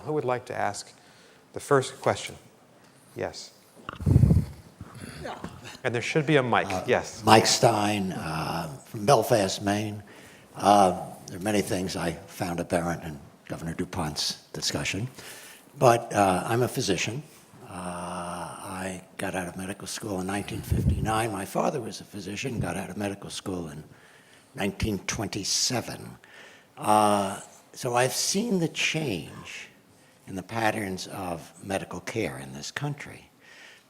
Who would like to ask the first question? Yes. And there should be a mic. Yes. Mike Stein from Belfast, Maine. There are many things I found apparent in Governor DuPont's discussion, but I'm a physician. I got out of medical school in 1959. My father was a physician, got out of medical school in 1927. So I've seen the change in the patterns of medical care in this country.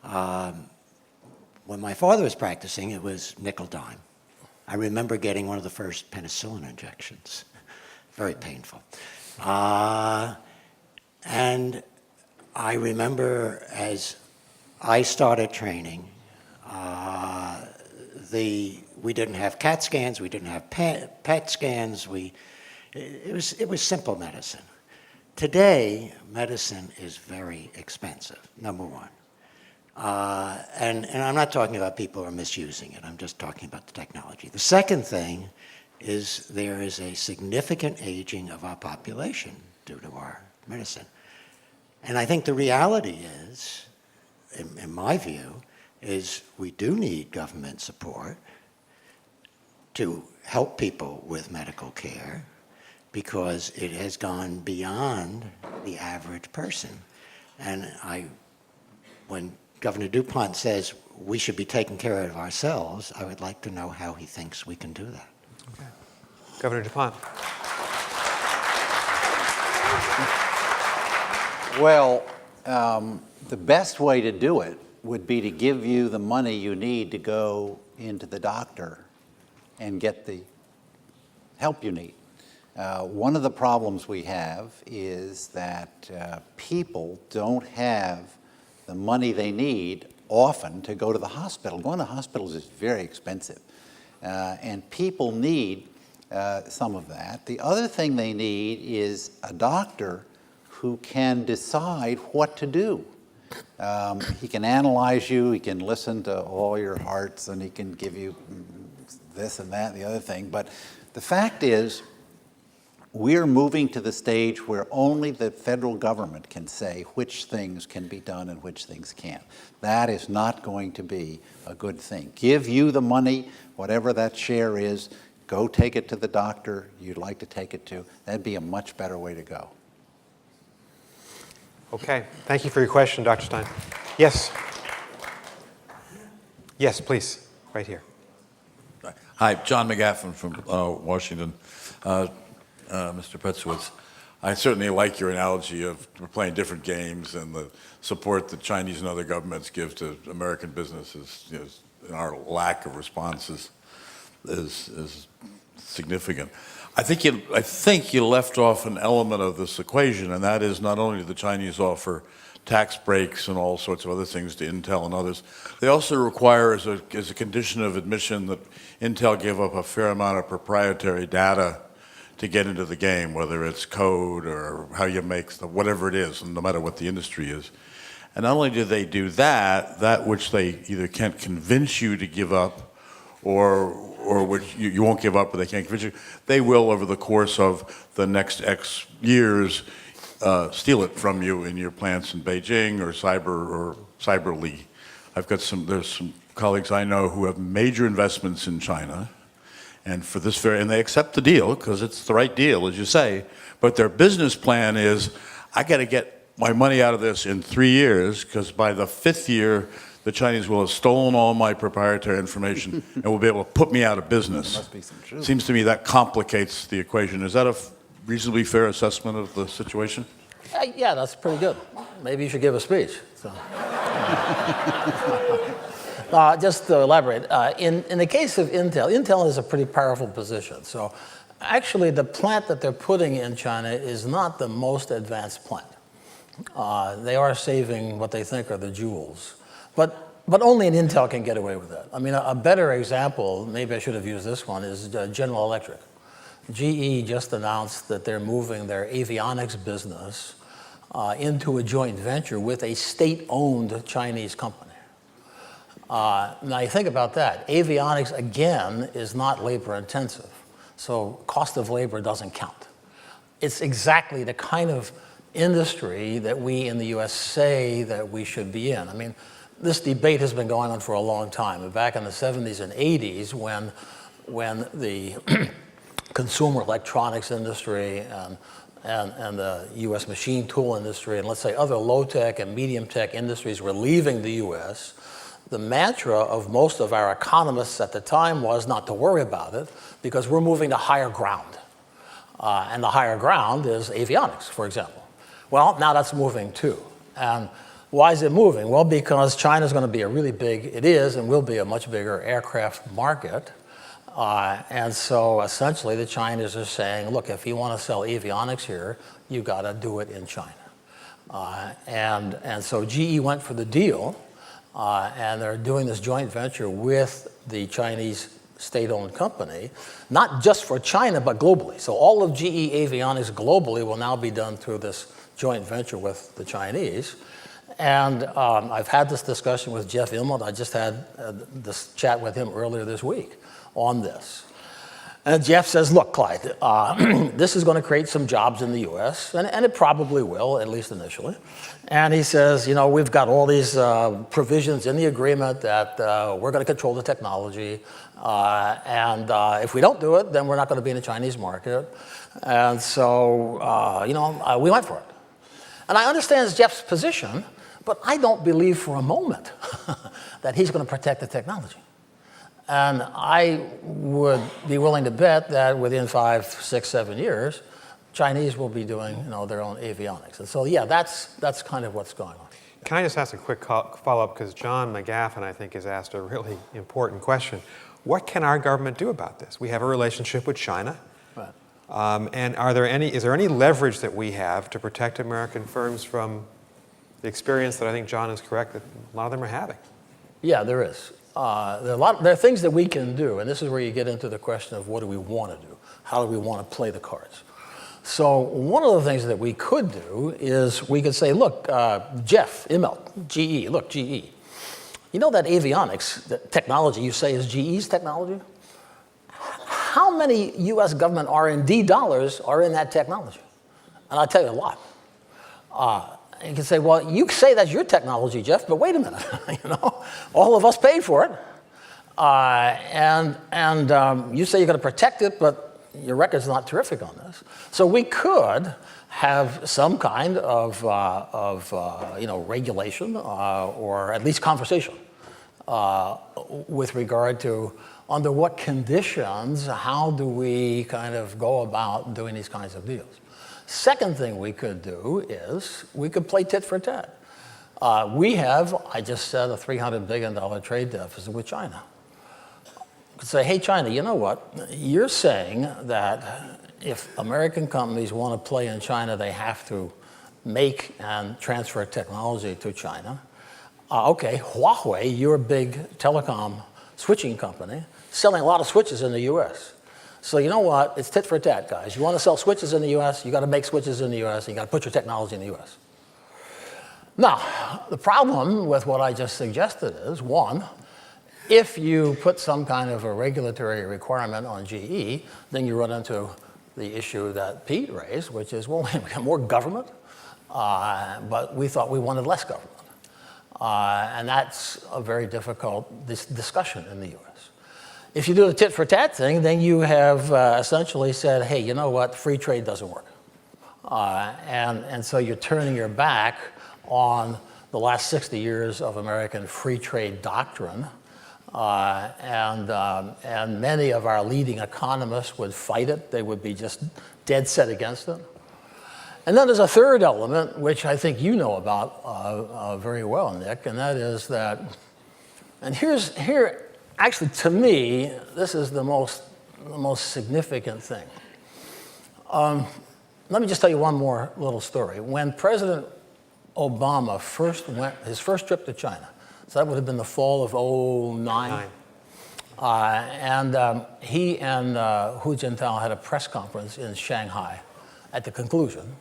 When my father was practicing, it was nickel-dime. I remember getting one of the first penicillin injections. Very painful. And I remember as I started training, we didn't have CAT scans, we didn't have PET scans. It was simple medicine. Today, medicine is very expensive, number one. And I'm not talking about people who are misusing it. I'm just talking about the technology. The second thing is there is a significant aging of our population due to our medicine. And I think the reality is, in my view, is we do need government support to help people with medical care because it has gone beyond the average person. And when Governor DuPont says we should be taking care of ourselves, I would like to know how he thinks we can do that. Okay. Governor DuPont. Well, the best way to do it would be to give you the money you need to go into the doctor and get the help you need. One of the problems we have is that people don't have the money they need often to go to the hospital. Going to hospitals is very expensive, and people need some of that. The other thing they need is a doctor who can decide what to do. He can analyze you, he can listen to all your hearts, and he can give you this and that and the other thing. But the fact is, we're moving to the stage where only the federal government can say which things can be done and which things can't. That is not going to be a good thing. Give you the money, whatever that share is, go take it to the doctor you'd like to take it to. That'd be a much better way to go. Okay, thank you for your question, Dr. Stein. Yes. Yes, please, right here. Hi, John McGaffin from Washington. Mr. Prestowitz, I certainly like your analogy of we're playing different games and the support that Chinese and other governments give to American businesses, and our lack of response is significant. I think you left off an element of this equation, and that is not only do the Chinese offer tax breaks and all sorts of other things to Intel and others, they also require as a condition of admission that Intel give up a fair amount of proprietary data to get into the game, whether it's code or how you make stuff, whatever it is, and no matter what the industry is. And not only do they do that which they either can't convince you to give up or which you won't give up, but they can't convince you, they will, over the course of the next X years, steal it from you in your plants in Beijing or cyberly. There's some colleagues I know who have major investments in China, and they accept the deal because it's the right deal, as you say, but their business plan is, I got to get my money out of this in 3 years, because by the 5th year, the Chinese will have stolen all my proprietary information and will be able to put me out of business. There must be some truth. Seems to me that complicates the equation. Is that a reasonably fair assessment of the situation? Yeah, that's pretty good. Maybe you should give a speech. So. Just to elaborate, in the case of Intel is a pretty powerful position. So actually the plant that they're putting in China is not the most advanced plant. They are saving what they think are the jewels. But only an Intel can get away with that. I mean, a better example, maybe I should have used this one, is General Electric. GE just announced that they're moving their avionics business into a joint venture with a state-owned Chinese company. Now you think about that. Avionics, again, is not labor intensive. So cost of labor doesn't count. it's exactly the kind of industry that we in the US say that we should be in. I mean, this debate has been going on for a long time. Back in the 70s and 80s, when the consumer electronics industry and the US machine tool industry and let's say other low-tech and medium-tech industries were leaving the US, the mantra of most of our economists at the time was not to worry about it because we're moving to higher ground. And the higher ground is avionics, for example. Well, now that's moving too. And why is it moving? Well, because China's going to be it is and will be a much bigger aircraft market. And so essentially the Chinese are saying, look, if you want to sell avionics here, you got to do it in China. And so GE went for the deal, and they're doing this joint venture with the Chinese state-owned company, not just for China, but globally. So all of GE avionics globally will now be done through this joint venture with the Chinese. And I've had this discussion with Jeff Immelt. I just had this chat with him earlier this week on this. And Jeff says, look, Clyde, this is going to create some jobs in the US, and it probably will, at least initially. And he says, we've got all these provisions in the agreement that we're going to control the technology, and if we don't do it, then we're not going to be in the Chinese market. And so, we went for it. And I understand Jeff's position, but I don't believe for a moment that he's going to protect the technology. And I would be willing to bet that within 5, 6, 7 years, Chinese will be doing their own avionics. And so, yeah, that's kind of what's going on. Can I just ask a quick follow-up? Because John McGaffin, I think, has asked a really important question. What can our government do about this? We have a relationship with China. Right. And is there any leverage that we have to protect American firms from the experience that I think John is correct that a lot of them are having? Yeah, there is. There are things that we can do, and this is where you get into the question of what do we want to do? How do we want to play the cards? So one of the things that we could do is we could say, look, Jeff Immelt, GE, look, GE. You know that avionics, the technology you say is GE's technology? How many US government R&D dollars are in that technology? And I'll tell you a lot. You can say, well, you say that's your technology, Jeff, but wait a minute, all of us paid for it. And you say you're going to protect it, but your record's not terrific on this. So we could have some kind of regulation or at least conversation with regard to under what conditions, how do we kind of go about doing these kinds of deals. Second thing we could do is we could play tit for tat. We have, I just said, a $300 billion trade deficit with China. You could say, hey, China, you know what? You're saying that if American companies want to play in China, they have to make and transfer technology to China. Okay, Huawei, you're a big telecom switching company, selling a lot of switches in the US. So you know what? It's tit for tat, guys. You want to sell switches in the US, you got to make switches in the US, and you got to put your technology in the US. Now, the problem with what I just suggested is, one, if you put some kind of a regulatory requirement on GE, then you run into the issue that Pete raised, which is, well, we got more government, but we thought we wanted less government. And that's a very difficult discussion in the US. If you do the tit for tat thing, then you have essentially said, hey, you know what, free trade doesn't work. And so you're turning your back on the last 60 years of American free trade doctrine. And many of our leading economists would fight it. They would be just dead set against it. And then there's a third element, which I think you know about very well, Nick, and that is that, and here, actually, to me, this is the most significant thing. Let me just tell you one more little story. When President Obama his first trip to China, so that would have been the fall of '09, and he and Hu Jintao had a press conference in Shanghai at the conclusion.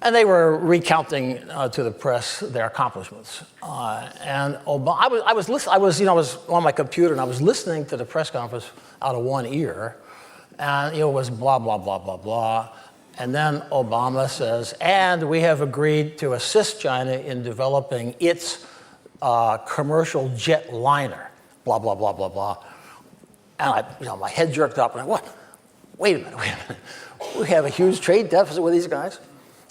And they were recounting to the press their accomplishments. And Obama, I was on my computer and I was listening to the press conference out of one ear, and it was blah blah blah blah blah. And then Obama says, and we have agreed to assist China in developing its commercial jet liner, blah, blah, blah, blah, blah. And my head jerked up, and I went, what? Wait a minute. We have a huge trade deficit with these guys.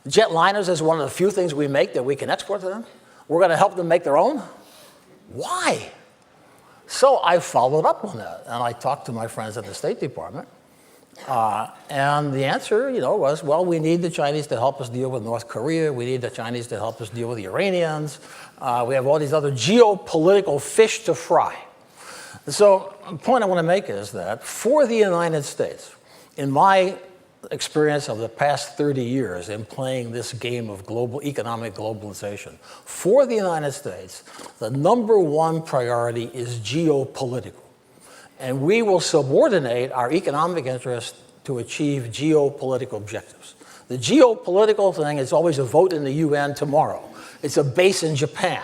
Jet liners is one of the few things we make that we can export to them. We're going to help them make their own? Why? So I followed up on that, and I talked to my friends at the State Department. And the answer, was, well, we need the Chinese to help us deal with North Korea. We need the Chinese to help us deal with the Iranians. We have all these other geopolitical fish to fry. So the point I want to make is that for the United States, in my experience of the past 30 years in playing this game of global economic globalization, for the United States, the number one priority is geopolitical. And we will subordinate our economic interests to achieve geopolitical objectives. The geopolitical thing is always a vote in the UN tomorrow. It's a base in Japan.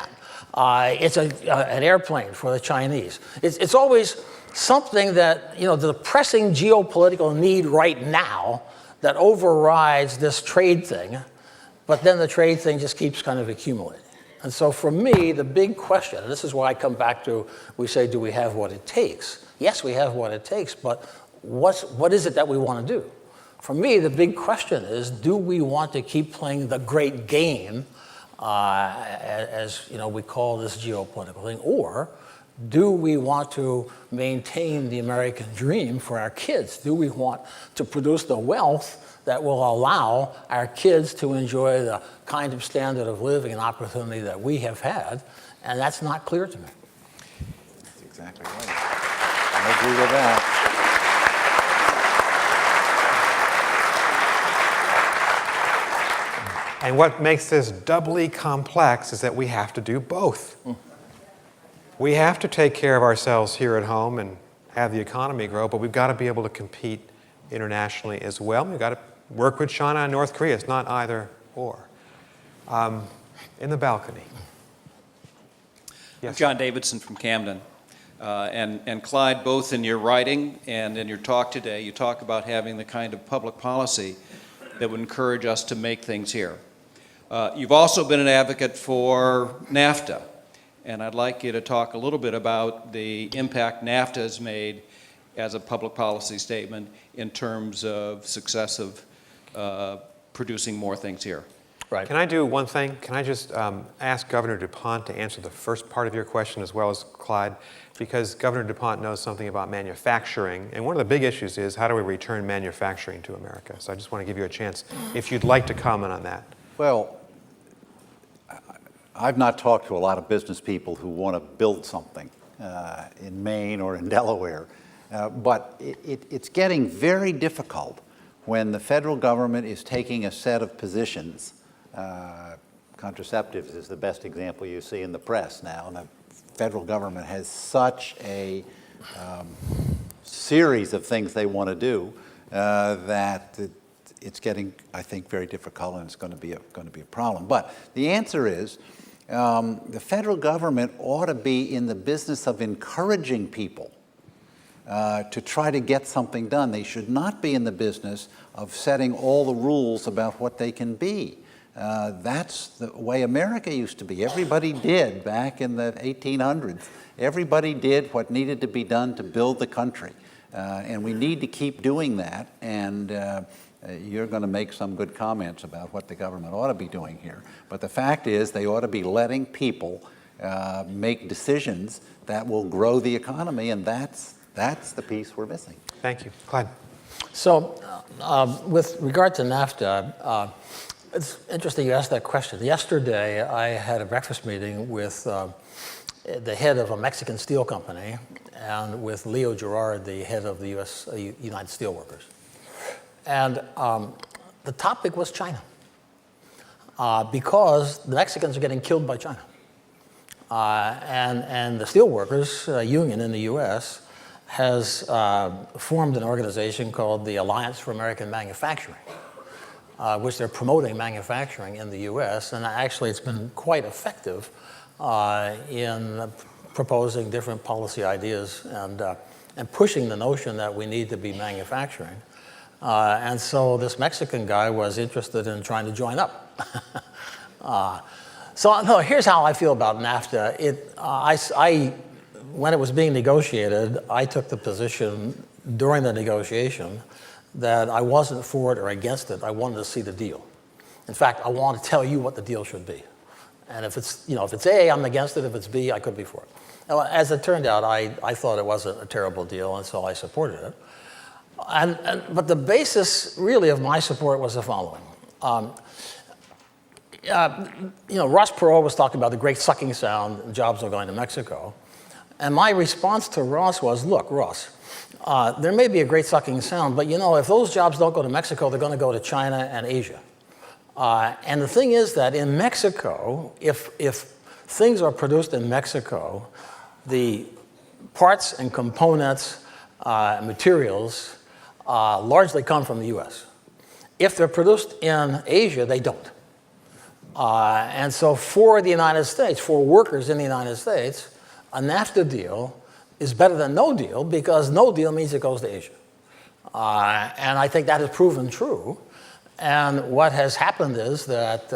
It's an airplane for the Chinese. It's always something that, the pressing geopolitical need right now that overrides this trade thing, but then the trade thing just keeps kind of accumulating. And so for me, the big question, and this is why I come back to, we say, do we have what it takes? Yes, we have what it takes, but what is it that we want to do? For me, the big question is, do we want to keep playing the great game, as we call this geopolitical thing, or do we want to maintain the American dream for our kids? Do we want to produce the wealth that will allow our kids to enjoy the kind of standard of living and opportunity that we have had? And that's not clear to me. That's exactly right. I agree with that. And what makes this doubly complex is that we have to do both. We have to take care of ourselves here at home and have the economy grow, but we've got to be able to compete internationally as well. We've got to work with China and North Korea. It's not either or. In the balcony. Yes. John Davidson from Camden. And Clyde, both in your writing and in your talk today, you talk about having the kind of public policy that would encourage us to make things here. You've also been an advocate for NAFTA, and I'd like you to talk a little bit about the impact NAFTA has made as a public policy statement in terms of success of producing more things here. Right. Can I do one thing? Can I just ask Governor DuPont to answer the first part of your question as well as Clyde? Because Governor DuPont knows something about manufacturing, and one of the big issues is how do we return manufacturing to America? So I just want to give you a chance if you'd like to comment on that. Well, I've not talked to a lot of business people who want to build something in Maine or in Delaware, but it's getting very difficult when the federal government is taking a set of positions. Contraceptives is the best example you see in the press now, and the federal government has such a series of things they want to do that it's getting, I think, very difficult, and it's going to be a problem. But the answer is the federal government ought to be in the business of encouraging people to try to get something done. They should not be in the business of setting all the rules about what they can be. That's the way America used to be. Everybody did back in the 1800s. Everybody did what needed to be done to build the country. And we need to keep doing that. And you're going to make some good comments about what the government ought to be doing here. But the fact is they ought to be letting people make decisions that will grow the economy, and that's the piece we're missing. Thank you. Clyde. So with regard to NAFTA, it's interesting you asked that question. Yesterday, I had a breakfast meeting with the head of a Mexican steel company and with Leo Gerard, the head of the United Steelworkers. And the topic was China, because the Mexicans are getting killed by China. And the steelworkers union in the U.S. has formed an organization called the Alliance for American Manufacturing, which they're promoting manufacturing in the U.S. And actually, it's been quite effective in proposing different policy ideas and pushing the notion that we need to be manufacturing. And so this Mexican guy was interested in trying to join up. So no, here's how I feel about NAFTA. When it was being negotiated, I took the position during the negotiation that I wasn't for it or against it. I wanted to see the deal. In fact, I want to tell you what the deal should be. And if it's A, I'm against it. If it's B, I could be for it. Now, as it turned out, I thought it wasn't a terrible deal, and so I supported it. But the basis, really, of my support was the following. Ross Perot was talking about the great sucking sound, and jobs are going to Mexico. And my response to Ross was, look, Ross, there may be a great sucking sound, but if those jobs don't go to Mexico, they're going to go to China and Asia. And the thing is that in Mexico, if things are produced in Mexico, the parts and components, materials, largely come from the US. If they're produced in Asia, they don't. And so for the United States, for workers in the United States, a NAFTA deal is better than no deal because no deal means it goes to Asia. And I think that has proven true. And what has happened is that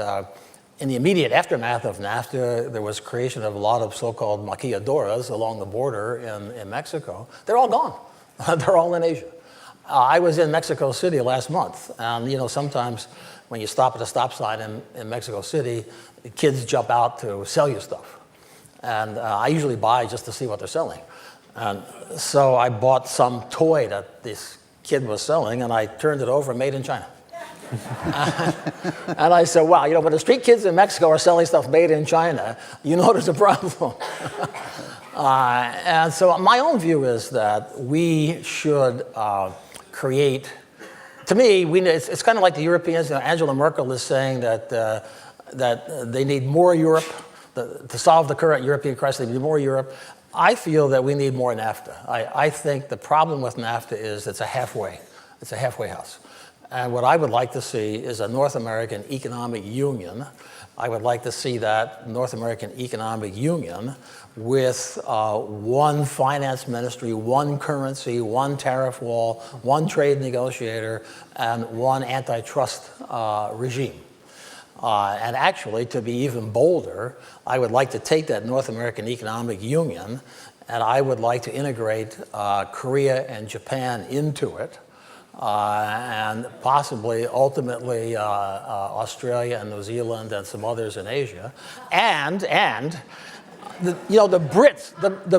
in the immediate aftermath of NAFTA, there was creation of a lot of so-called maquiladoras along the border in Mexico. They're all gone. They're all in Asia. I was in Mexico City last month, and sometimes when you stop at a stop sign in Mexico City, kids jump out to sell you stuff. And I usually buy just to see what they're selling. And so I bought some toy that this kid was selling, and I turned it over, made in China. And I said, wow, when the street kids in Mexico are selling stuff made in China, there's a problem. And so my own view is that we should create, to me, it's kind of like the Europeans. Angela Merkel is saying that they need more Europe. To solve the current European crisis, they need more Europe. I feel that we need more NAFTA. I think the problem with NAFTA is it's a halfway house. And what I would like to see is a North American economic union. I would like to see that North American economic union with one finance ministry, one currency, one tariff wall, one trade negotiator, and one antitrust regime. And actually, to be even bolder, I would like to take that North American economic union, and I would like to integrate Korea and Japan into it. And possibly, ultimately, Australia and New Zealand and some others in Asia, and the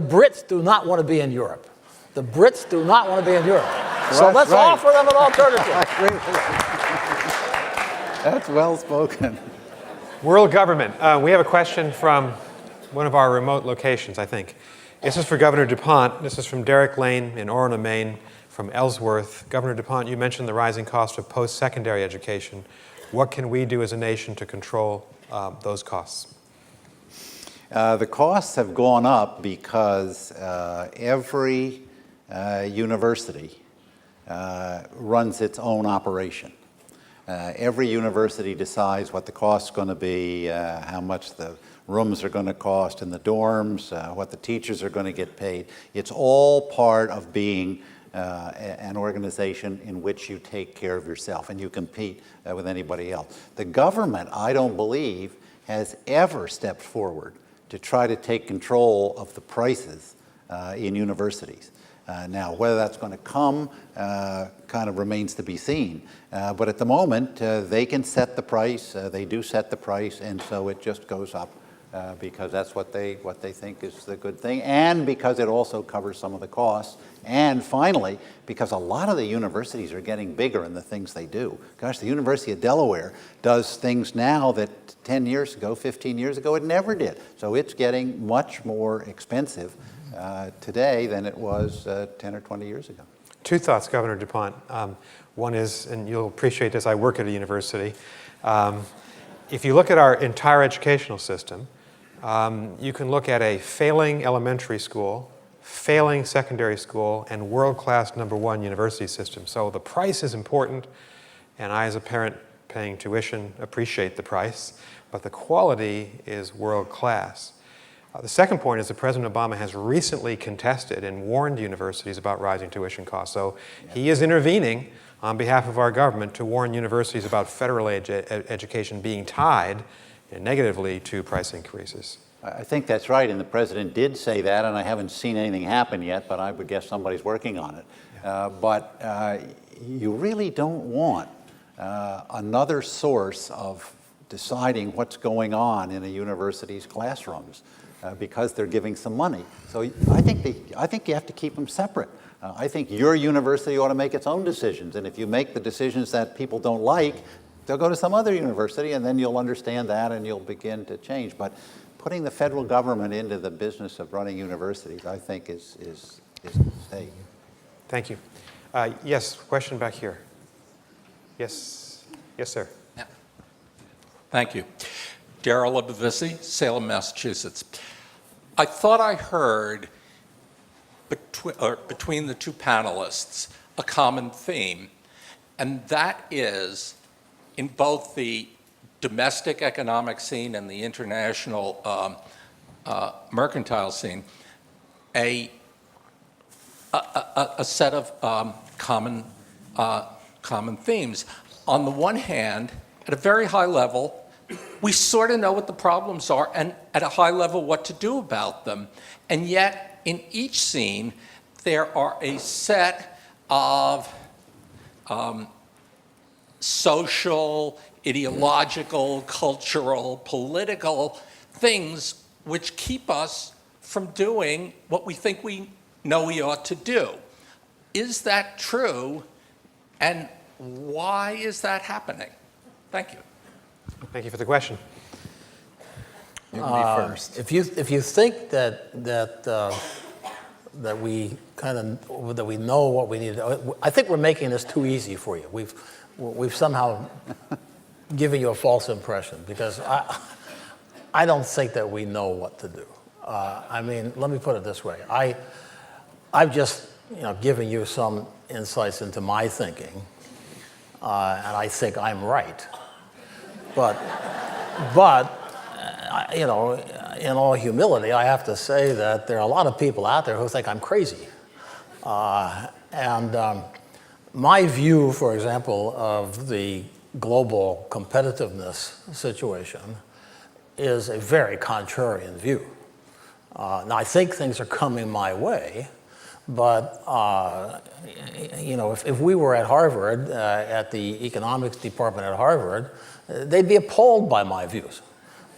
Brits do not want to be in Europe. The Brits do not want to be in Europe. So let's offer them an alternative. That's well spoken. World government. We have a question from one of our remote locations, I think. This is for Governor DuPont. This is from Derek Lane in Orono, Maine, from Ellsworth. Governor DuPont, you mentioned the rising cost of post-secondary education. What can we do as a nation to control those costs? The costs have gone up because every university runs its own operation. Every university decides what the cost's going to be, how much the rooms are going to cost in the dorms, what the teachers are going to get paid. It's all part of being an organization in which you take care of yourself and you compete with anybody else. The government, I don't believe, has ever stepped forward to try to take control of the prices in universities. Now, whether that's going to come kind of remains to be seen. But at the moment, they can set the price. They do set the price, and so it just goes up because that's what they think is the good thing, and because it also covers some of the costs. And finally, because a lot of the universities are getting bigger in the things they do. Gosh, the University of Delaware does things now that 10 years ago, 15 years ago, it never did. So it's getting much more expensive today than it was 10 or 20 years ago. Two thoughts, Governor DuPont. One is, and you'll appreciate this, I work at a university. If you look at our entire educational system, you can look at a failing elementary school, failing secondary school, and world-class #1 university system. So the price is important, and I, as a parent paying tuition, appreciate the price, but the quality is world-class. The second point is that President Obama has recently contested and warned universities about rising tuition costs. So he is intervening on behalf of our government to warn universities about federal education being tied negatively to price increases. I think that's right, and the president did say that, and I haven't seen anything happen yet, but I would guess somebody's working on it. But you really don't want another source of deciding what's going on in a university's classrooms because they're giving some money. So I think you have to keep them separate. I think your university ought to make its own decisions, and if you make the decisions that people don't like, they'll go to some other university, and then you'll understand that and you'll begin to change. But putting the federal government into the business of running universities, I think, is a mistake. Thank you. Yes, question back here. Yes, yes, sir. Yeah. Thank you. Darrell Abavisi, Salem, Massachusetts. I thought I heard between the two panelists a common theme, and that is in both the domestic economic scene and the international mercantile scene, a set of common themes. On the one hand, at a very high level, we sort of know what the problems are and at a high level what to do about them. And yet, in each scene, there are a set of social, ideological, cultural, political things which keep us from doing what we think we know we ought to do. Is that true? And why is that happening? Thank you. Thank you for the question. You can be first. If you think that we know what we need, I think we're making this too easy for you. We've somehow given you a false impression, because I don't think that we know what to do. I mean, let me put it this way. I've just given you some insights into my thinking, and I think I'm right. But in all humility, I have to say that there are a lot of people out there who think I'm crazy. My view, for example, of the global competitiveness situation is a very contrarian view. Now, I think things are coming my way, but if we were at Harvard, at the economics department at Harvard, they'd be appalled by my views.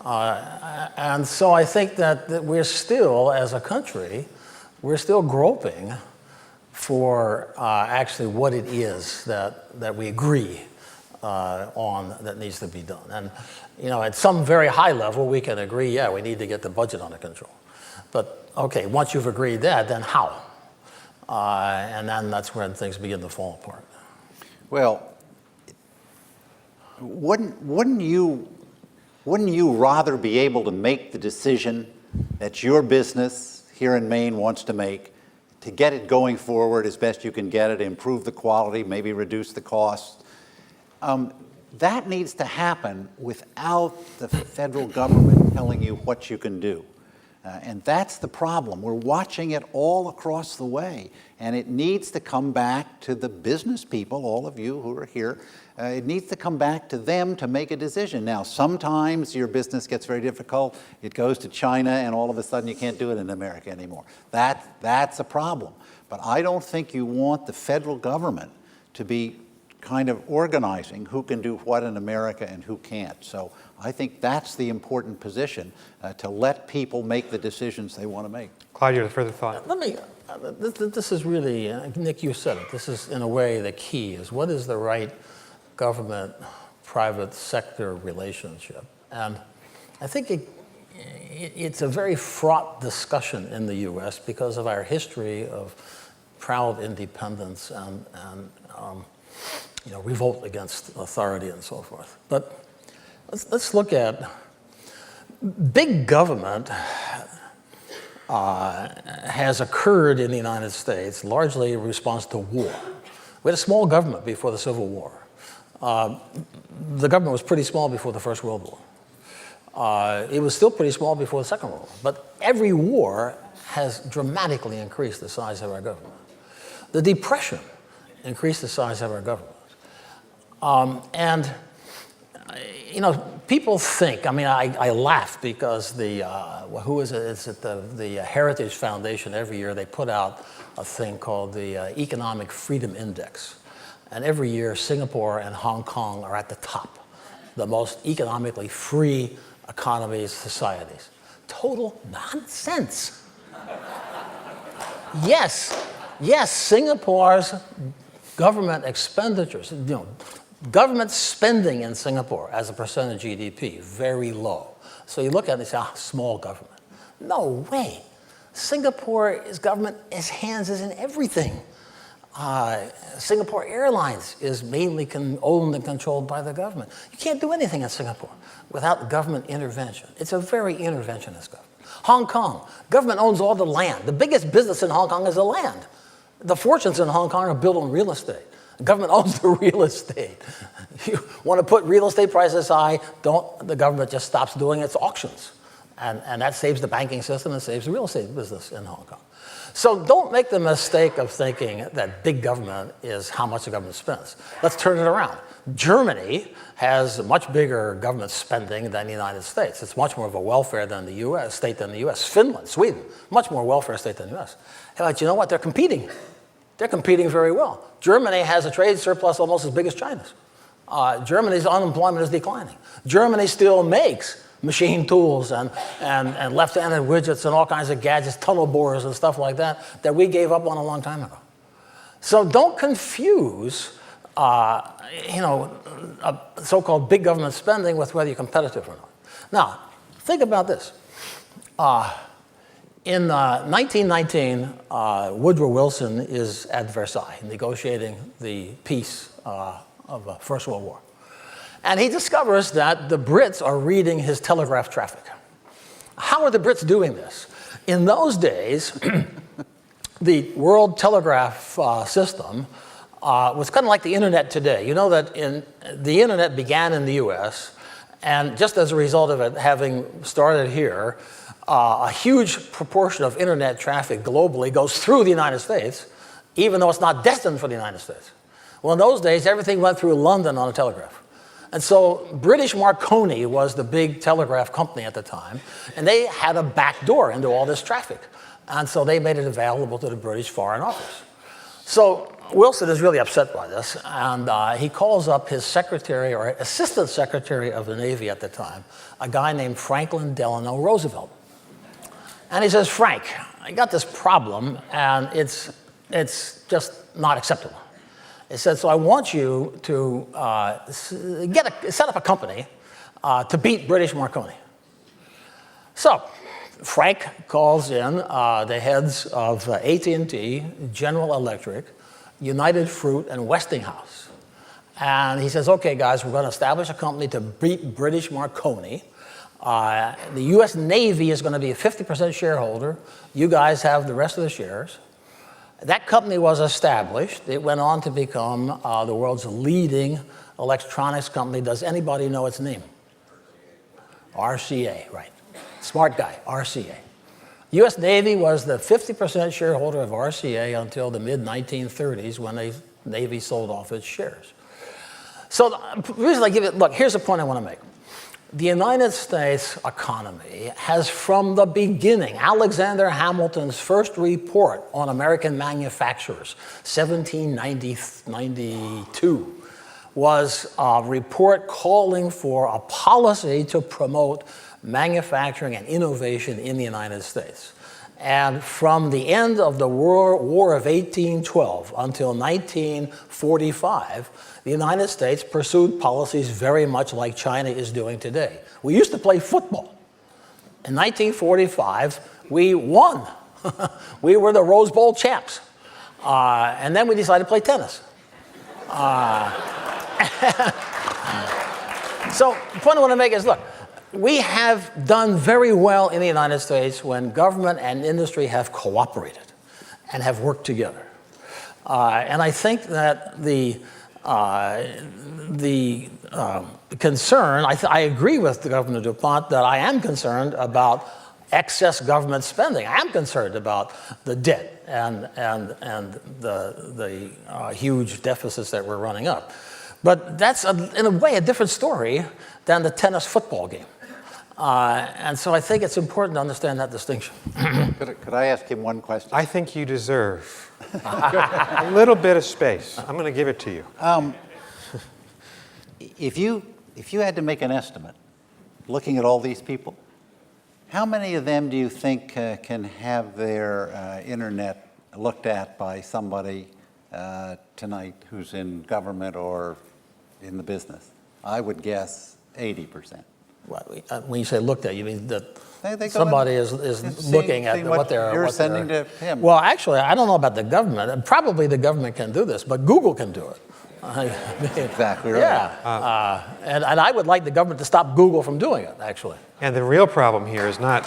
And so I think that we're still, as a country, we're still groping for actually what it is that we agree on that needs to be done. And at some very high level, we can agree, yeah, we need to get the budget under control. But okay, once you've agreed that, then how? And then that's when things begin to fall apart. Well, wouldn't you rather be able to make the decision that your business here in Maine wants to make, to get it going forward as best you can get it, improve the quality, maybe reduce the cost? That needs to happen without the federal government telling you what you can do. And that's the problem. We're watching it all across the way, and it needs to come back to the business people, all of you who are here. It needs to come back to them to make a decision. Now, sometimes your business gets very difficult. It goes to China, and all of a sudden you can't do it in America anymore. That's a problem. But I don't think you want the federal government to be kind of organizing who can do what in America and who can't. So I think that's the important position, to let people make the decisions they want to make. Clyde, you have a further thought? This is really, Nick, you said it, this is in a way the key is what is the right government-private sector relationship? And I think it's a very fraught discussion in the U.S. because of our history of proud independence and revolt against authority and so forth. But let's look at big government has occurred in the United States largely in response to war. We had a small government before the Civil War. The government was pretty small before the First World War. It was still pretty small before the Second World War. But every war has dramatically increased the size of our government. The Depression increase the size of our government. And you know, people think, I mean, I laugh because who is it? It's at the Heritage Foundation every year, they put out a thing called the Economic Freedom Index. And every year, Singapore and Hong Kong are at the top, the most economically free economies, societies. Total nonsense. Yes, Singapore's government expenditures, you know, government spending in Singapore as a percent of GDP, very low. So you look at it and say, small government. No way. Singapore's government, its hands is in everything. Singapore Airlines is mainly owned and controlled by the government. You can't do anything in Singapore without government intervention. It's a very interventionist government. Hong Kong, government owns all the land. The biggest business in Hong Kong is the land. The fortunes in Hong Kong are built on real estate. The government owns the real estate. You want to put real estate prices high, the government just stops doing its auctions. And that saves the banking system and saves the real estate business in Hong Kong. So don't make the mistake of thinking that big government is how much the government spends. Let's turn it around. Germany has much bigger government spending than the United States. It's much more of a welfare than the US, state than the US. Finland, Sweden, much more welfare state than the US. But you know what? They're competing. They're competing very well. Germany has a trade surplus almost as big as China's. Germany's unemployment is declining. Germany still makes machine tools and left-handed widgets and all kinds of gadgets, tunnel borers and stuff like that we gave up on a long time ago. So don't confuse so-called big government spending with whether you're competitive or not. Now, think about this. In 1919, Woodrow Wilson is at Versailles negotiating the peace of the First World War. And he discovers that the Brits are reading his telegraph traffic. How are the Brits doing this? In those days, the World Telegraph System was kind of like the internet today. You know that the internet began in the US, and just as a result of it having started here, a huge proportion of internet traffic globally goes through the United States, even though it's not destined for the United States. Well, in those days, everything went through London on a telegraph. And so British Marconi was the big telegraph company at the time, and they had a back door into all this traffic. And so they made it available to the British Foreign Office. So Wilson is really upset by this, and he calls up his secretary or assistant secretary of the Navy at the time, a guy named Franklin Delano Roosevelt. And he says, Frank, I got this problem, and it's just not acceptable. He said, so I want you to set up a company to beat British Marconi. So Frank calls in the heads of AT&T, General Electric, United Fruit, and Westinghouse. And he says, okay, guys, we're going to establish a company to beat British Marconi. The US Navy is going to be a 50% shareholder. You guys have the rest of the shares. That company was established. It went on to become the world's leading electronics company. Does anybody know its name? RCA, right. Smart guy, RCA. US Navy was the 50% shareholder of RCA until the mid-1930s when the Navy sold off its shares. So the reason I give it, look, here's the point I want to make. The United States economy has from the beginning, Alexander Hamilton's first report on American manufacturers, 1792, was a report calling for a policy to promote manufacturing and innovation in the United States. And from the end of the War of 1812 until 1945, the United States pursued policies very much like China is doing today. We used to play football. In 1945, we won. We were the Rose Bowl champs. And then we decided to play tennis. So the point I want to make is, look, we have done very well in the United States when government and industry have cooperated and have worked together. And I think that the concern, I agree with the Governor DuPont that I am concerned about excess government spending. I am concerned about the debt and the huge deficits that we're running up. But that's, in a way, a different story than the tennis football game. And so I think it's important to understand that distinction. Could I ask him one question? I think you deserve a little bit of space. I'm going to give it to you. If you had to make an estimate, looking at all these people, how many of them do you think can have their internet looked at by somebody tonight who's in government or in the business? I would guess 80%. When you say looked at, you mean that They go somebody in is and looking see at what what they're... you're what sending they're- to him. Well, actually, I don't know about the government. Probably the government can do this, but Google can do it. Exactly right. Yeah, and I would like the government to stop Google from doing it, actually. And the real problem here is not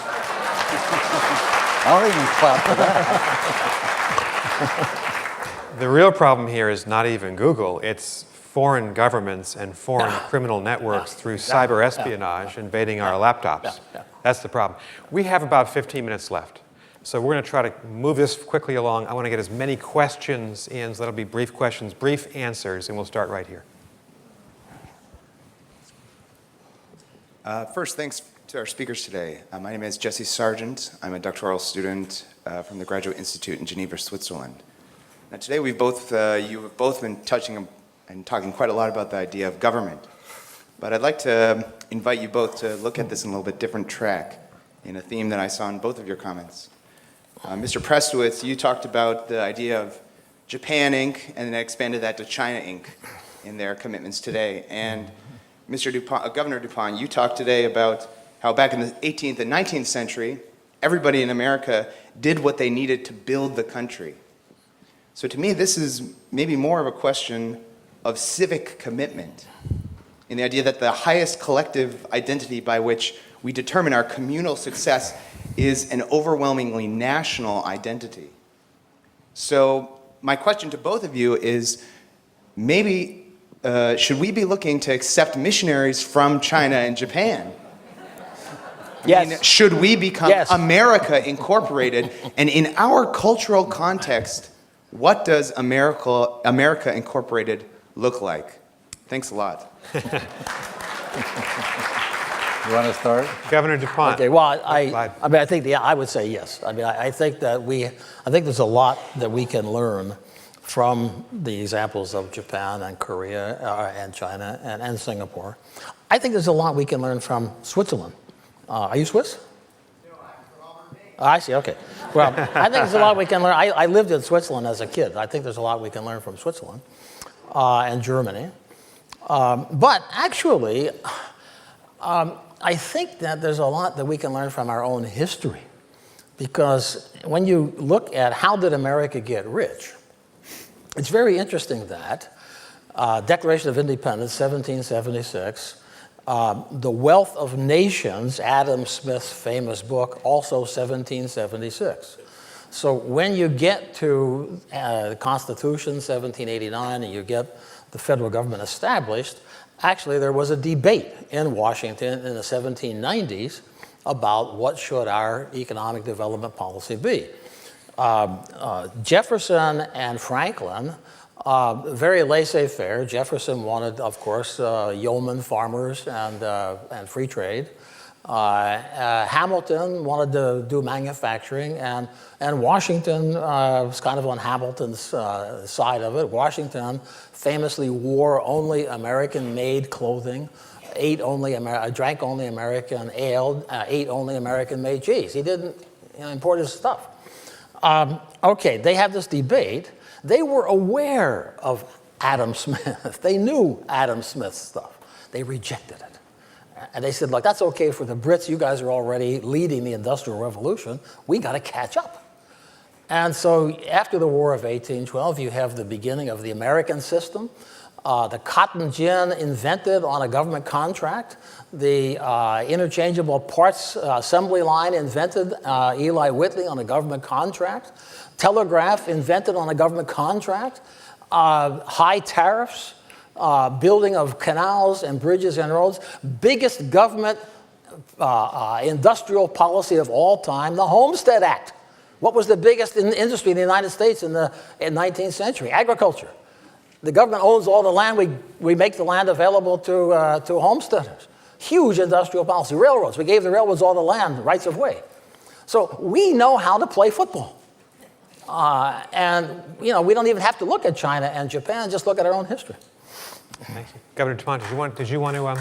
I'll even clap for that. the real problem here is not even Google. It's foreign governments and foreign criminal networks through cyber espionage invading our laptops. That's the problem. We have about 15 minutes left. So we're going to try to move this quickly along. I want to get as many questions in, so that'll be brief questions, brief answers, and we'll start right here. First, thanks to our speakers today. My name is Jesse Sargent. I'm a doctoral student from the Graduate Institute in Geneva, Switzerland. Now, today you have both been touching and talking quite a lot about the idea of government. But I'd like to invite you both to look at this in a little bit different track, in a theme that I saw in both of your comments. Mr. Prestowitz, you talked about the idea of Japan Inc. and then expanded that to China Inc. in their commitments today. And Mr. DuPont, Governor DuPont, you talked today about how back in the 18th and 19th century, everybody in America did what they needed to build the country. So to me, this is maybe more of a question of civic commitment, in the idea that the highest collective identity by which we determine our communal success is an overwhelmingly national identity. So my question to both of you is, maybe should we be looking to accept missionaries from China and Japan? Yes. I mean, should we become Yes. America Incorporated? And in our cultural context, what does America Incorporated look like? Thanks a lot. You want to start? Governor DuPont. Okay, well, Clyde. I mean, I think, I would say yes. I mean, I think that I think there's a lot that we can learn from the examples of Japan and Korea and China and Singapore. I think there's a lot we can learn from Switzerland. Are you Swiss? No, I'm from Maine. I see, okay. Well, I think there's a lot we can learn. I lived in Switzerland as a kid. I think there's a lot we can learn from Switzerland and Germany. But actually, I think that there's a lot that we can learn from our own history. Because when you look at how did America get rich, it's very interesting that Declaration of Independence, 1776, The Wealth of Nations, Adam Smith's famous book, also 1776. So when you get to the Constitution, 1789, and you get the federal government established, actually there was a debate in Washington in the 1790s about what should our economic development policy be. Jefferson and Franklin, very laissez-faire. Jefferson wanted, of course, yeoman farmers and free trade. Hamilton wanted to do manufacturing, and Washington was kind of on Hamilton's side of it. Washington famously wore only American-made clothing, drank only American ale, ate only American-made cheese. He didn't import his stuff. Okay, they have this debate. They were aware of Adam Smith. They knew Adam Smith's stuff. They rejected it. And they said, look, that's okay for the Brits. You guys are already leading the Industrial Revolution. We got to catch up. And so after the War of 1812, you have the beginning of the American system. The cotton gin invented on a government contract. The interchangeable parts assembly line invented, Eli Whitney, on a government contract. Telegraph invented on a government contract. High tariffs. Building of canals and bridges and roads. Biggest government industrial policy of all time, the Homestead Act. What was the biggest industry in the United States in the 19th century? Agriculture. The government owns all the land. We make the land available to homesteaders. Huge industrial policy. Railroads. We gave the railroads all the land, rights of way. So we know how to play football. And we don't even have to look at China and Japan, just look at our own history. Thank you. Governor DePont, did you want to?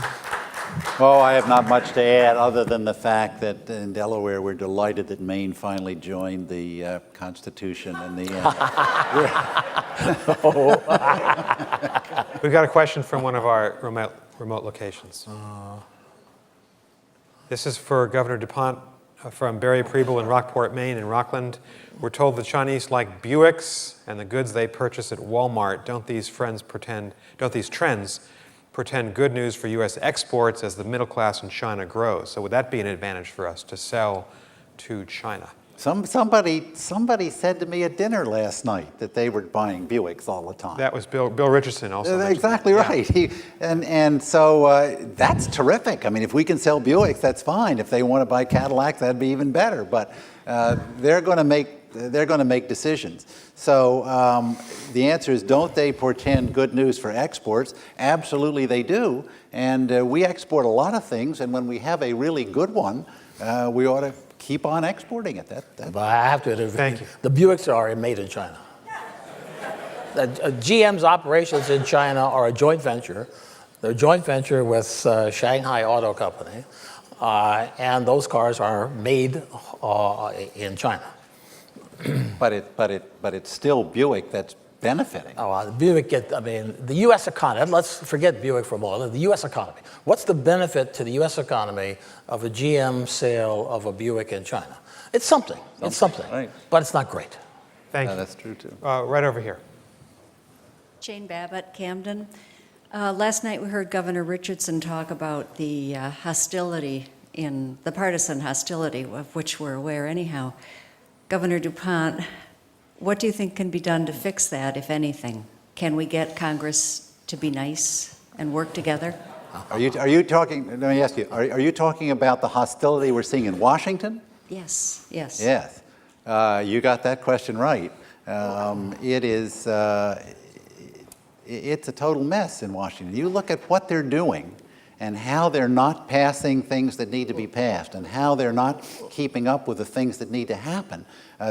Oh, I have not much to add other than the fact that in Delaware we're delighted that Maine finally joined the Constitution and the. We've got a question from one of our remote locations. This is for Governor DuPont from Barry Preble in Rockport, Maine, and Rockland. We're told the Chinese like Buicks and the goods they purchase at Walmart. Don't these trends portend good news for U.S. exports as the middle class in China grows? So would that be an advantage for us to sell to China? Somebody said to me at dinner last night that they were buying Buicks all the time. That was Bill Richardson also. Exactly right. Yeah. So that's terrific. I mean, if we can sell Buicks, that's fine. If they want to buy Cadillacs, that'd be even better. But they're going to make decisions. So the answer is, don't they portend good news for exports? Absolutely they do. And we export a lot of things, and when we have a really good one, we ought to keep on exporting it. But I have to admit, Thank you. The Buicks are made in China. GM's operations in China are a joint venture. They're a joint venture with Shanghai Auto Company, and those cars are made in China. But it's still Buick that's benefiting. The Buick the U.S. economy, let's forget Buick for a moment, the U.S. economy. What's the benefit to the U.S. economy of a GM sale of a Buick in China? It's something. It's something. Right. But it's not great. Thank you. That's true, too. Right over here. Jane Babbitt, Camden. Last night we heard Governor Richardson talk about the partisan hostility, of which we're aware anyhow. Governor DuPont, what do you think can be done to fix that, if anything? Can we get Congress to be nice and work together? Are you talking, let me ask you, are you talking about the hostility we're seeing in Washington? Yes. Yes. You got that question right. It's a total mess in Washington. You look at what they're doing and how they're not passing things that need to be passed and how they're not keeping up with the things that need to happen.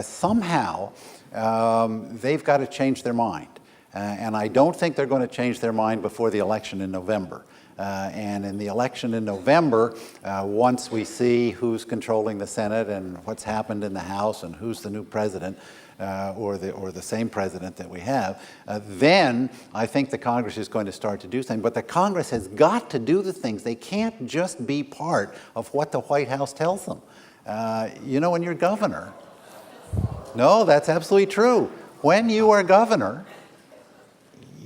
Somehow, they've got to change their mind. And I don't think they're going to change their mind before the election in November. And in the election in November, once we see who's controlling the Senate and what's happened in the House and who's the new president, or the same president that we have, then I think the Congress is going to start to do something. But the Congress has got to do the things. They can't just be part of what the White House tells them. When you're governor, no, that's absolutely true. When you are governor,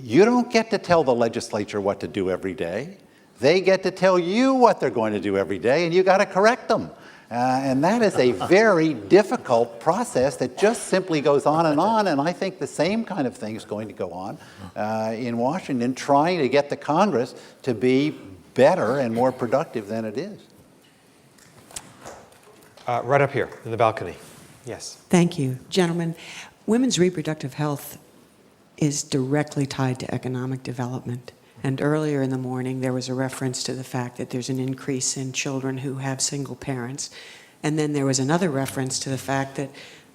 you don't get to tell the legislature what to do every day. They get to tell you what they're going to do every day, and you got to correct them. And that is a very difficult process that just simply goes on, and I think the same kind of thing is going to go on in Washington, trying to get the Congress to be better and more productive than it is. Right up here in the balcony. Yes. Thank you. Gentlemen, women's reproductive health is directly tied to economic development. And earlier in the morning, there was a reference to the fact that there's an increase in children who have single parents. And then there was another reference to the fact that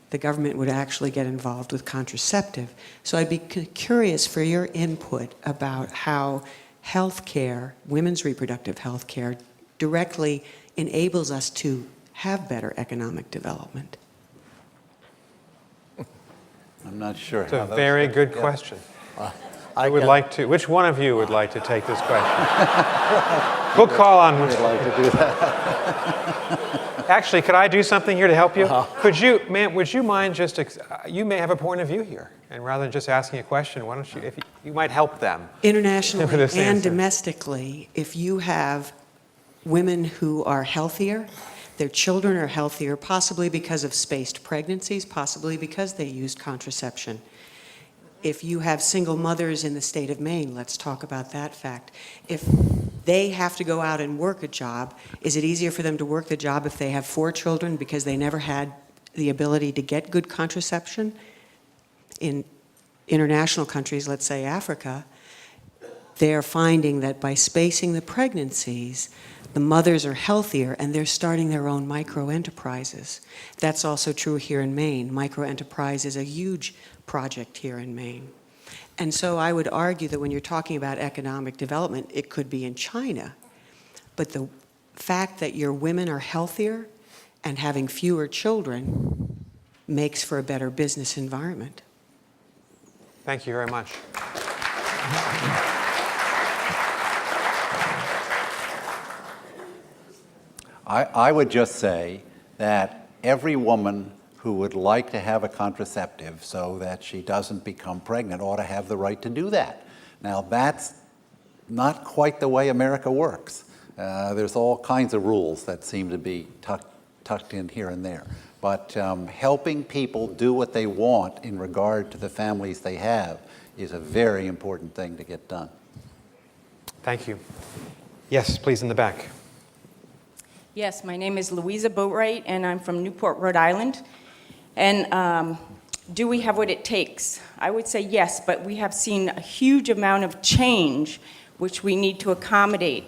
the government would actually get involved with contraceptive. So I'd be curious for your input about how health care, women's reproductive health care, directly enables us to have better economic development. I'm not sure. It's a very good question. Which one of you would like to take this question? We'll call on which I'd like to do that. Actually, could I do something here to help you? Would you mind you may have a point of view here, and rather than just asking a question, why don't you might help them. Internationally with this and answer. domestically, if you have women who are healthier, their children are healthier, possibly because of spaced pregnancies, possibly because they used contraception. If you have single mothers in the state of Maine, let's talk about that fact. If they have to go out and work a job. Is it easier for them to work the job if they have 4 children because they never had the ability to get good contraception? In international countries, let's say Africa, they're finding that by spacing the pregnancies, the mothers are healthier and they're starting their own micro-enterprises. That's also true here in Maine. Micro-enterprise is a huge project here in Maine. And so I would argue that when you're talking about economic development, it could be in China. But the fact that your women are healthier and having fewer children makes for a better business environment. Thank you very much. I would just say that every woman who would like to have a contraceptive so that she doesn't become pregnant ought to have the right to do that. Now, that's not quite the way America works. There's all kinds of rules that seem to be tucked in here and there. But helping people do what they want in regard to the families they have is a very important thing to get done. Thank you. Yes, please, in the back. Yes, my name is Louisa Boatwright, and I'm from Newport, Rhode Island. And do we have what it takes? I would say yes, but we have seen a huge amount of change, which we need to accommodate.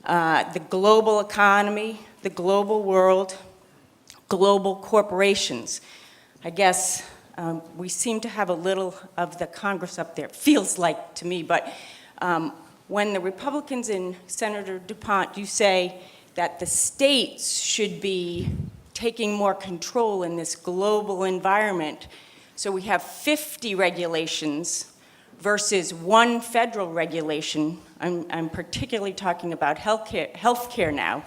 The global economy, the global world, global corporations. I guess we seem to have a little of the Congress up there, feels like to me, but when the Republicans and Senator DuPont, you say that the states should be taking more control in this global environment. So we have 50 regulations versus 1 federal regulation. I'm particularly talking about healthcare now,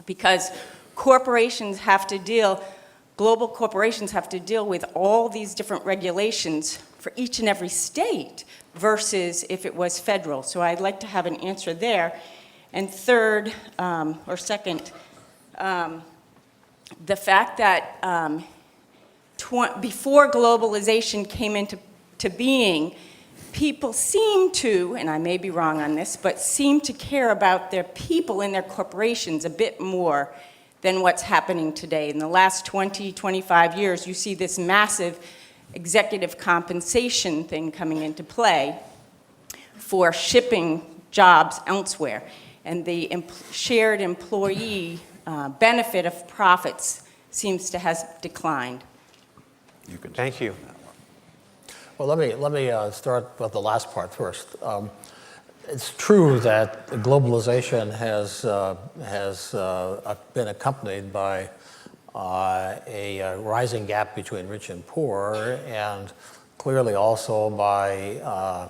because corporations have to deal, global corporations have to deal with all these different regulations for each and every state versus if it was federal. So I'd like to have an answer there. And third, or second, the fact that before globalization came into being, people seem to, and I may be wrong on this, but seem to care about their people and their corporations a bit more than what's happening today. In the last 20, 25 years, you see this massive executive compensation thing coming into play for shipping jobs elsewhere. And the shared employee benefit of profits seems to have declined. Thank you. Well, let me start with the last part first. It's true that globalization has been accompanied by a rising gap between rich and poor, and clearly also by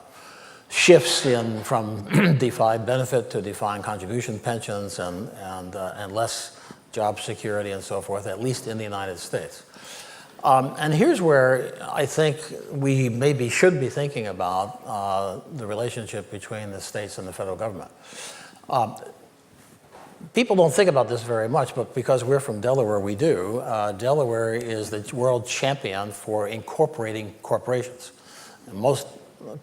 shifts from defined benefit to defined contribution pensions and less job security and so forth, at least in the United States. And here's where I think we maybe should be thinking about the relationship between the states and the federal government. People don't think about this very much, but because we're from Delaware, we do. Delaware is the world champion for incorporating corporations. And most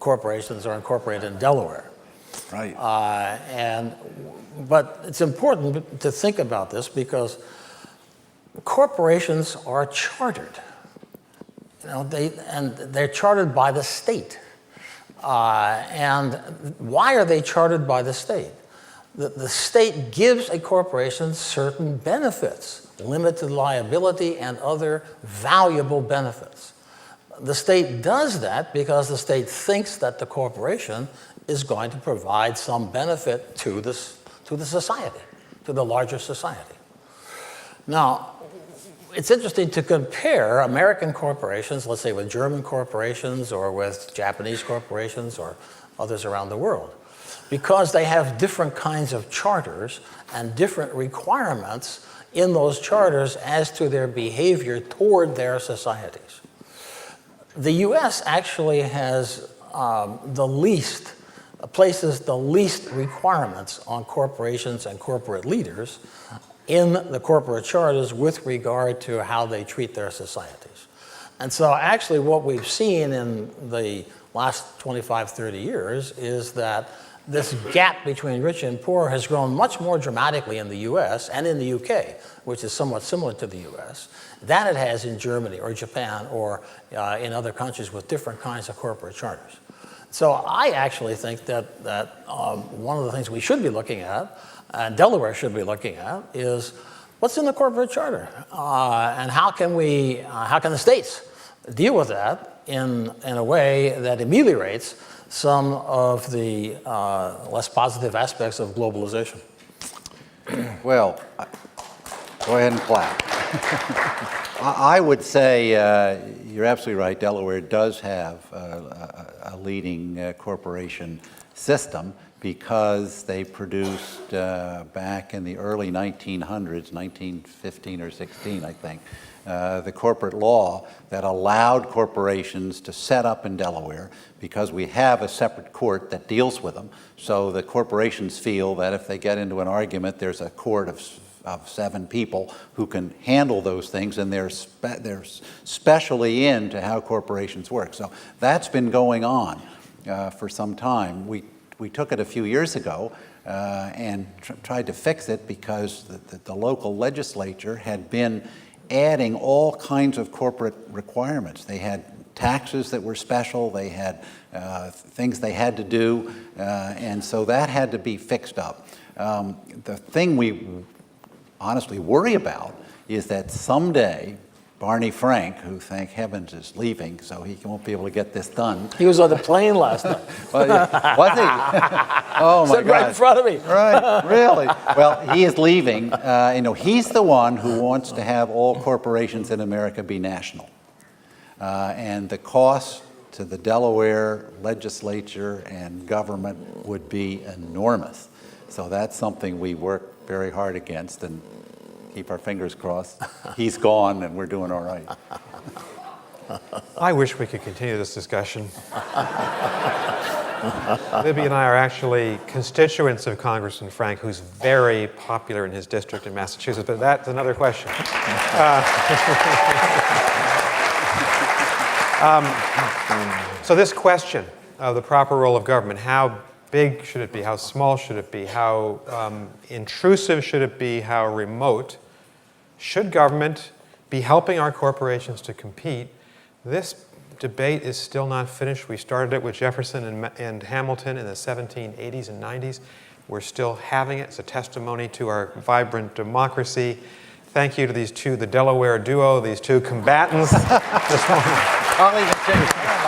corporations are incorporated in Delaware. Right. But it's important to think about this because corporations are chartered. They're chartered by the state. And why are they chartered by the state? The state gives a corporation certain benefits, limited liability and other valuable benefits. The state does that because the state thinks that the corporation is going to provide some benefit to the society, to the larger society. Now, it's interesting to compare American corporations, let's say with German corporations or with Japanese corporations or others around the world, because they have different kinds of charters and different requirements in those charters as to their behavior toward their societies. The US actually has places the least requirements on corporations and corporate leaders in the corporate charters with regard to how they treat their societies. And so actually what we've seen in the last 25, 30 years is that this gap between rich and poor has grown much more dramatically in the US and in the UK, which is somewhat similar to the US, than it has in Germany or Japan or in other countries with different kinds of corporate charters. So I actually think that one of the things we should be looking at, and Delaware should be looking at, is what's in the corporate charter, and how can the states deal with that in a way that ameliorates some of the less positive aspects of globalization. Well, go ahead and clap. I would say you're absolutely right. Delaware does have a leading corporation system because they produced back in the early 1900s, 1915 or 16, I think, the corporate law that allowed corporations to set up in Delaware because we have a separate court that deals with them. So the corporations feel that if they get into an argument, there's a court of 7 people who can handle those things, and they're specially into how corporations work. So that's been going on for some time. We took it a few years ago and tried to fix it because the local legislature had been adding all kinds of corporate requirements. They had taxes that were special, they had things they had to do, and so that had to be fixed up. The thing we honestly worry about is that someday Barney Frank, who thank heavens is leaving, so he won't be able to get this done. He was on the plane last night. Was he? Oh my God! Right in front of me. Right, really? Well, he is leaving. He's the one who wants to have all corporations in America be national, and the cost to the Delaware legislature and government would be enormous. So that's something we work very hard against, and keep our fingers crossed. He's gone, and we're doing all right. I wish we could continue this discussion. Libby and I are actually constituents of Congressman Frank, who's very popular in his district in Massachusetts, but that's another question. So this question of the proper role of government, how big should it be? How small should it be? How intrusive should it be? How remote? Should government be helping our corporations to compete? This debate is still not finished. We started it with Jefferson and Hamilton in the 1780s and 90s. We're still having it. It's a testimony to our vibrant democracy. Thank you to the Delaware duo, these two combatants this morning. I'll leave it to you.